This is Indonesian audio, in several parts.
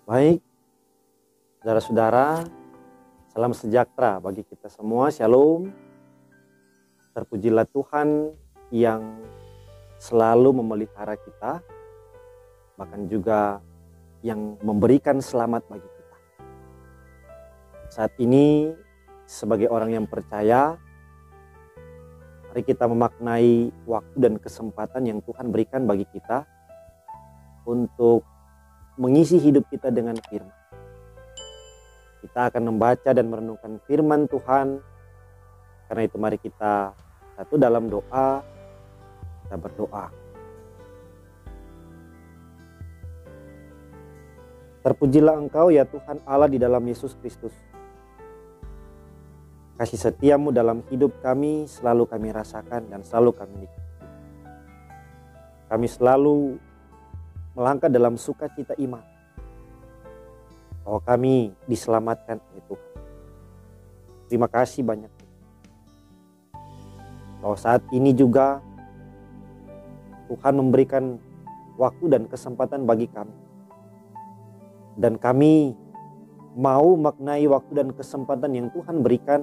Baik, saudara-saudara, salam sejahtera bagi kita semua. Shalom. Terpujilah Tuhan yang selalu memelihara kita, bahkan juga yang memberikan selamat bagi kita. Saat ini, sebagai orang yang percaya, mari kita memaknai waktu dan kesempatan yang Tuhan berikan bagi kita untuk mengisi hidup kita dengan firman. Kita akan membaca dan merenungkan firman Tuhan. Karena itu mari kita satu dalam doa, kita berdoa. Terpujilah Engkau ya Tuhan Allah di dalam Yesus Kristus. Kasih setiamu dalam hidup kami selalu kami rasakan dan selalu kami nikmati. Kami selalu melangkah dalam sukacita iman bahwa kami diselamatkan oleh Tuhan. Terima kasih banyak bahwa saat ini juga Tuhan memberikan waktu dan kesempatan bagi kami, dan kami mau maknai waktu dan kesempatan yang Tuhan berikan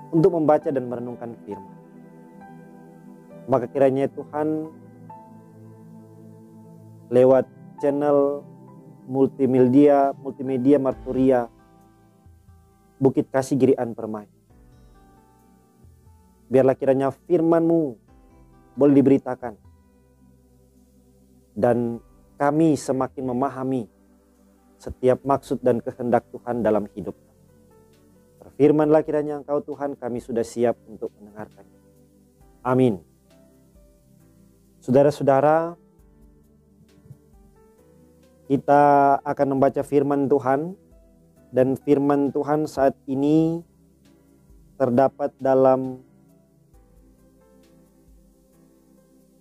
untuk membaca dan merenungkan firman. Maka kiranya Tuhan lewat channel multimedia Marturia Bukit Kasih Girian Permai, biarlah kiranya firman-Mu boleh diberitakan dan kami semakin memahami setiap maksud dan kehendak Tuhan dalam hidup. Berfirmanlah kiranya Engkau Tuhan, kami sudah siap untuk mendengarkannya. Amin. Saudara-saudara, kita akan membaca firman Tuhan, dan firman Tuhan saat ini terdapat dalam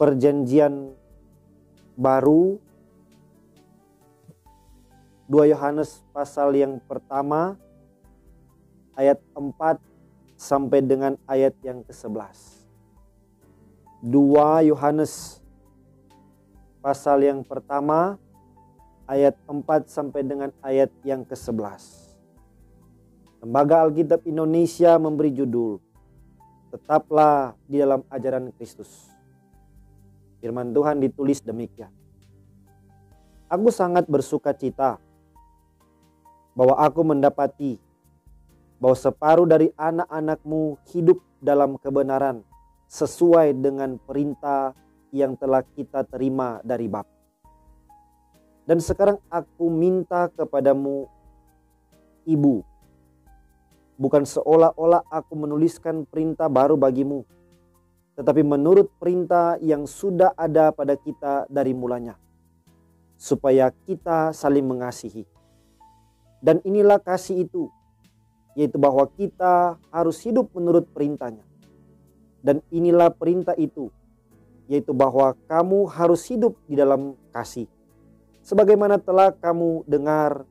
Perjanjian Baru 2 Yohanes pasal yang pertama ayat 4 sampai dengan ayat yang ke-11. 2 Yohanes pasal yang pertama ayat 4 sampai dengan ayat yang ke-11. Lembaga Alkitab Indonesia memberi judul Tetaplah di dalam ajaran Kristus. Firman Tuhan ditulis demikian. Aku sangat bersuka cita bahwa aku mendapati bahwa separuh dari anak-anakmu hidup dalam kebenaran sesuai dengan perintah yang telah kita terima dari Bapa. Dan sekarang aku minta kepadamu, Ibu, bukan seolah-olah aku menuliskan perintah baru bagimu, tetapi menurut perintah yang sudah ada pada kita dari mulanya, supaya kita saling mengasihi. Dan inilah kasih itu, yaitu bahwa kita harus hidup menurut perintahnya. Dan inilah perintah itu, yaitu bahwa kamu harus hidup di dalam kasih, sebagaimana telah kamu dengar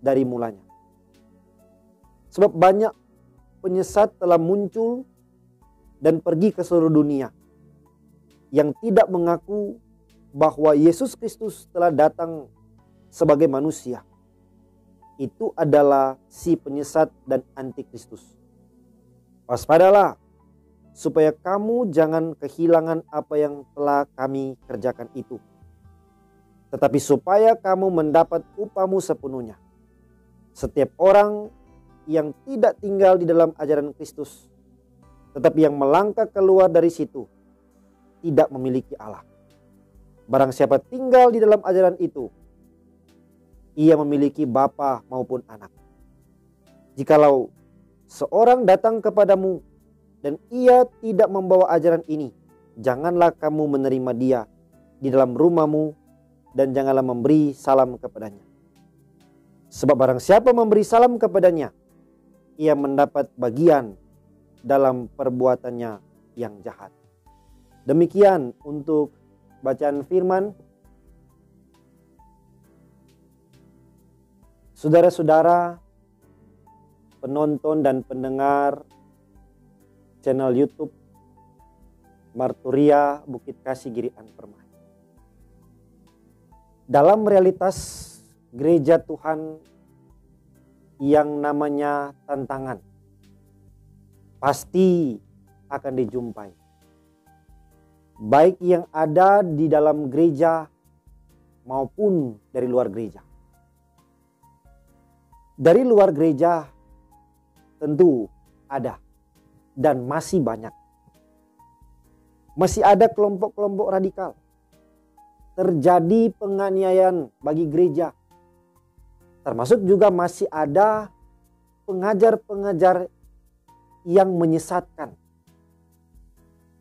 dari mulanya. Sebab banyak penyesat telah muncul dan pergi ke seluruh dunia yang tidak mengaku bahwa Yesus Kristus telah datang sebagai manusia. Itu adalah si penyesat dan antikristus. Waspadalah supaya kamu jangan kehilangan apa yang telah kami kerjakan itu, tetapi supaya kamu mendapat upahmu sepenuhnya. Setiap orang yang tidak tinggal di dalam ajaran Kristus, tetapi yang melangkah keluar dari situ, tidak memiliki Allah. Barang siapa tinggal di dalam ajaran itu, ia memiliki bapa maupun anak. Jikalau seorang datang kepadamu dan ia tidak membawa ajaran ini, janganlah kamu menerima dia di dalam rumahmu dan janganlah memberi salam kepadanya. Sebab barang siapa memberi salam kepadanya, ia mendapat bagian dalam perbuatannya yang jahat. Demikian untuk bacaan firman. Saudara-saudara, penonton dan pendengar channel YouTube Marturia Bukit Kasih Girian Permai. Dalam realitas gereja Tuhan yang namanya tantangan pasti akan dijumpai. Baik yang ada di dalam gereja maupun dari luar gereja. Dari luar gereja tentu ada dan masih banyak. Masih ada kelompok-kelompok radikal. Terjadi penganiayaan bagi gereja. Termasuk juga masih ada pengajar-pengajar yang menyesatkan.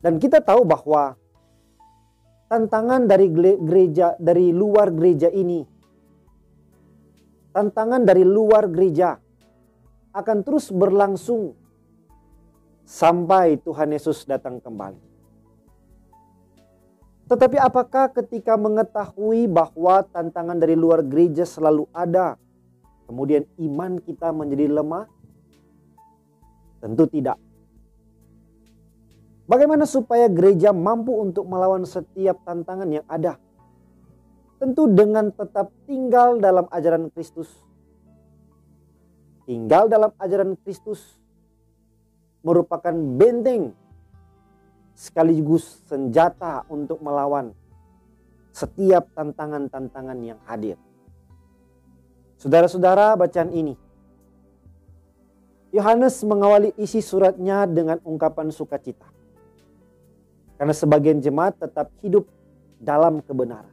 Dan kita tahu bahwa tantangan dari gereja, dari luar gereja ini, tantangan dari luar gereja akan terus berlangsung sampai Tuhan Yesus datang kembali. Tetapi apakah ketika mengetahui bahwa tantangan dari luar gereja selalu ada, kemudian iman kita menjadi lemah? Tentu tidak. Bagaimana supaya gereja mampu untuk melawan setiap tantangan yang ada? Tentu dengan tetap tinggal dalam ajaran Kristus. Tinggal dalam ajaran Kristus merupakan benteng sekaligus senjata untuk melawan setiap tantangan-tantangan yang hadir. Saudara-saudara, bacaan ini Yohanes mengawali isi suratnya dengan ungkapan sukacita. Karena sebagian jemaat tetap hidup dalam kebenaran.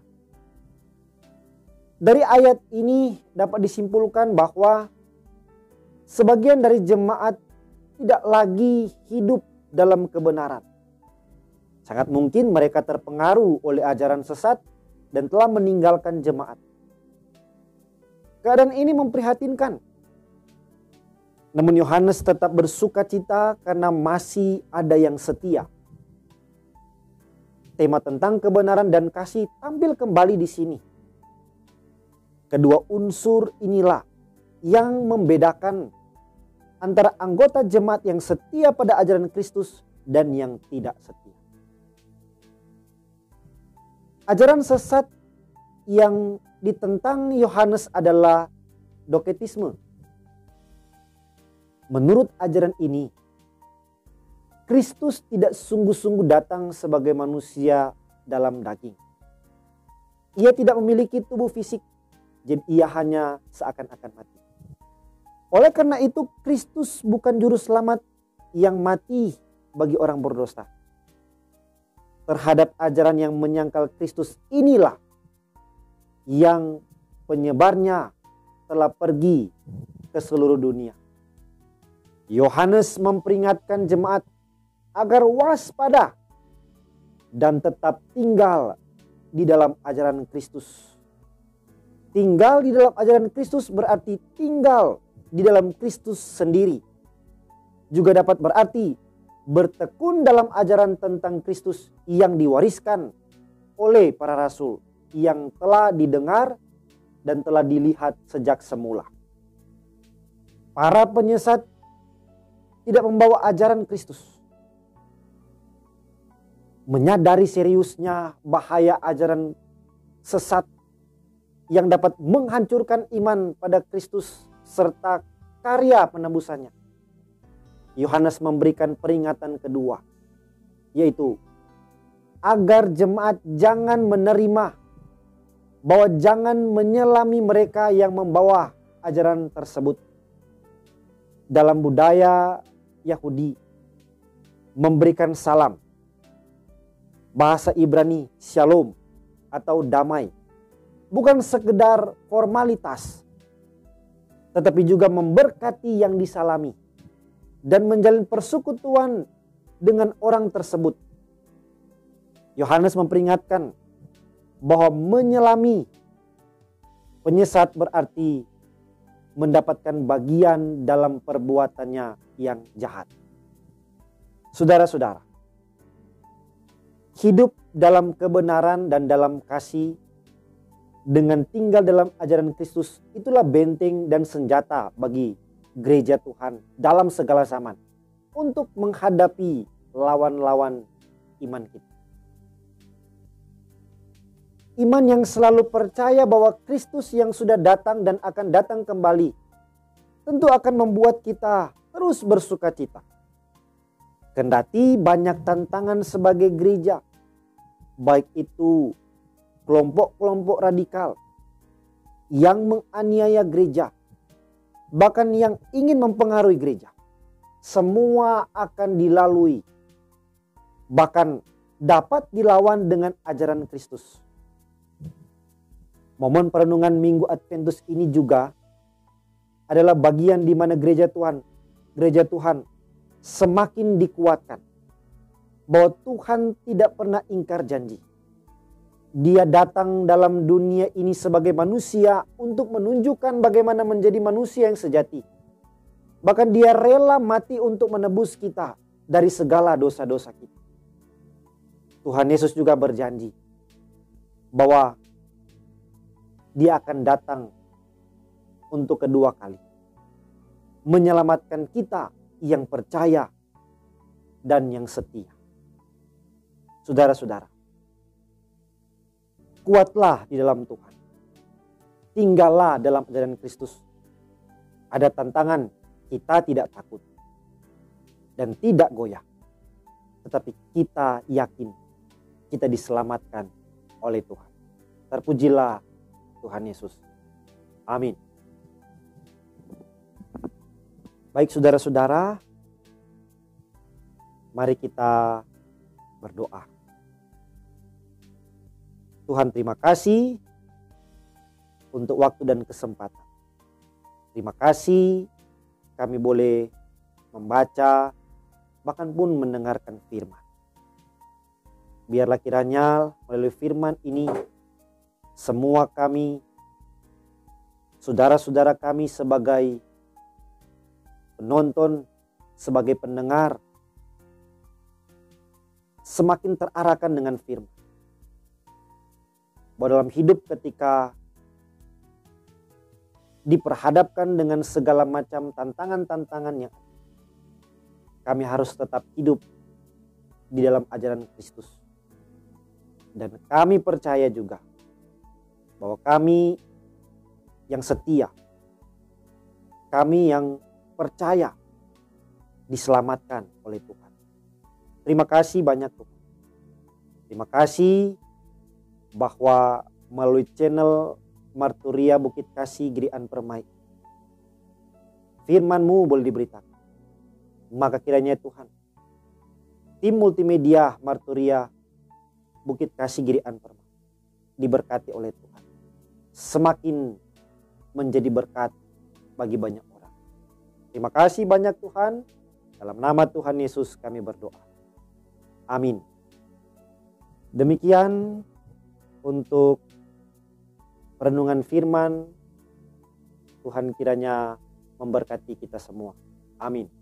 Dari ayat ini dapat disimpulkan bahwa sebagian dari jemaat tidak lagi hidup dalam kebenaran. Sangat mungkin mereka terpengaruh oleh ajaran sesat dan telah meninggalkan jemaat. Keadaan ini memprihatinkan. Namun Yohanes tetap bersukacita karena masih ada yang setia. Tema tentang kebenaran dan kasih tampil kembali di sini. Kedua unsur inilah yang membedakan antara anggota jemaat yang setia pada ajaran Kristus dan yang tidak setia. Ajaran sesat yang ditentang Yohanes adalah doketisme. Menurut ajaran ini, Kristus tidak sungguh-sungguh datang sebagai manusia dalam daging. Ia tidak memiliki tubuh fisik, jadi ia hanya seakan-akan mati. Oleh karena itu, Kristus bukan juru selamat yang mati bagi orang berdosa. Terhadap ajaran yang menyangkal Kristus inilah yang penyebarnya telah pergi ke seluruh dunia. Yohanes memperingatkan jemaat agar waspada dan tetap tinggal di dalam ajaran Kristus. Tinggal di dalam ajaran Kristus berarti tinggal di dalam Kristus sendiri. Juga dapat berarti bertekun dalam ajaran tentang Kristus yang diwariskan oleh para rasul yang telah didengar dan telah dilihat sejak semula. Para penyesat tidak membawa ajaran Kristus. Menyadari seriusnya bahaya ajaran sesat yang dapat menghancurkan iman pada Kristus serta karya penebusannya. Yohanes memberikan peringatan kedua, yaitu agar jemaat jangan menerima, bahwa jangan menyelami mereka yang membawa ajaran tersebut. Dalam budaya Yahudi, memberikan salam, bahasa Ibrani shalom atau damai, bukan sekedar formalitas, tetapi juga memberkati yang disalami dan menjalin persekutuan dengan orang tersebut. Yohanes memperingatkan bahwa menyelami penyesat berarti mendapatkan bagian dalam perbuatannya yang jahat. Saudara-saudara, hidup dalam kebenaran dan dalam kasih dengan tinggal dalam ajaran Kristus itulah benteng dan senjata bagi gereja Tuhan dalam segala zaman untuk menghadapi lawan-lawan iman kita. Iman yang selalu percaya bahwa Kristus yang sudah datang dan akan datang kembali tentu akan membuat kita terus bersuka cita. Kendati banyak tantangan sebagai gereja, baik itu kelompok-kelompok radikal yang menganiaya gereja, bahkan yang ingin mempengaruhi gereja, semua akan dilalui, bahkan dapat dilawan dengan ajaran Kristus. Momen perenungan Minggu Adventus ini juga adalah bagian di mana gereja Tuhan semakin dikuatkan bahwa Tuhan tidak pernah ingkar janji. Dia datang dalam dunia ini sebagai manusia untuk menunjukkan bagaimana menjadi manusia yang sejati. Bahkan dia rela mati untuk menebus kita dari segala dosa-dosa kita. Tuhan Yesus juga berjanji bahwa dia akan datang untuk kedua kali, menyelamatkan kita yang percaya dan yang setia. Saudara-saudara, kuatlah di dalam Tuhan. Tinggallah dalam ajaran Kristus. Ada tantangan, kita tidak takut dan tidak goyah. Tetapi kita yakin kita diselamatkan oleh Tuhan. Terpujilah Tuhan Yesus. Amin. Baik saudara-saudara, mari kita berdoa. Tuhan, terima kasih untuk waktu dan kesempatan. Terima kasih kami boleh membaca, bahkan pun mendengarkan firman. Biarlah kiranya melalui firman ini, semua kami, saudara-saudara kami sebagai penonton, sebagai pendengar, semakin terarahkan dengan firman. Bahwa dalam hidup ketika diperhadapkan dengan segala macam tantangan-tantangan yang kami harus tetap hidup di dalam ajaran Kristus. Dan kami percaya juga bahwa kami yang setia, kami yang percaya diselamatkan oleh Tuhan. Terima kasih banyak Tuhan. Terima kasih bahwa melalui channel Marturia Bukit Kasih Girian Permai, firman-Mu boleh diberitakan. Maka kiranya Tuhan, tim multimedia Marturia Bukit Kasih Girian Permai diberkati oleh Tuhan. Semakin menjadi berkat bagi banyak orang. Terima kasih banyak Tuhan. Dalam nama Tuhan Yesus kami berdoa. Amin. Demikian untuk renungan firman. Tuhan kiranya memberkati kita semua. Amin.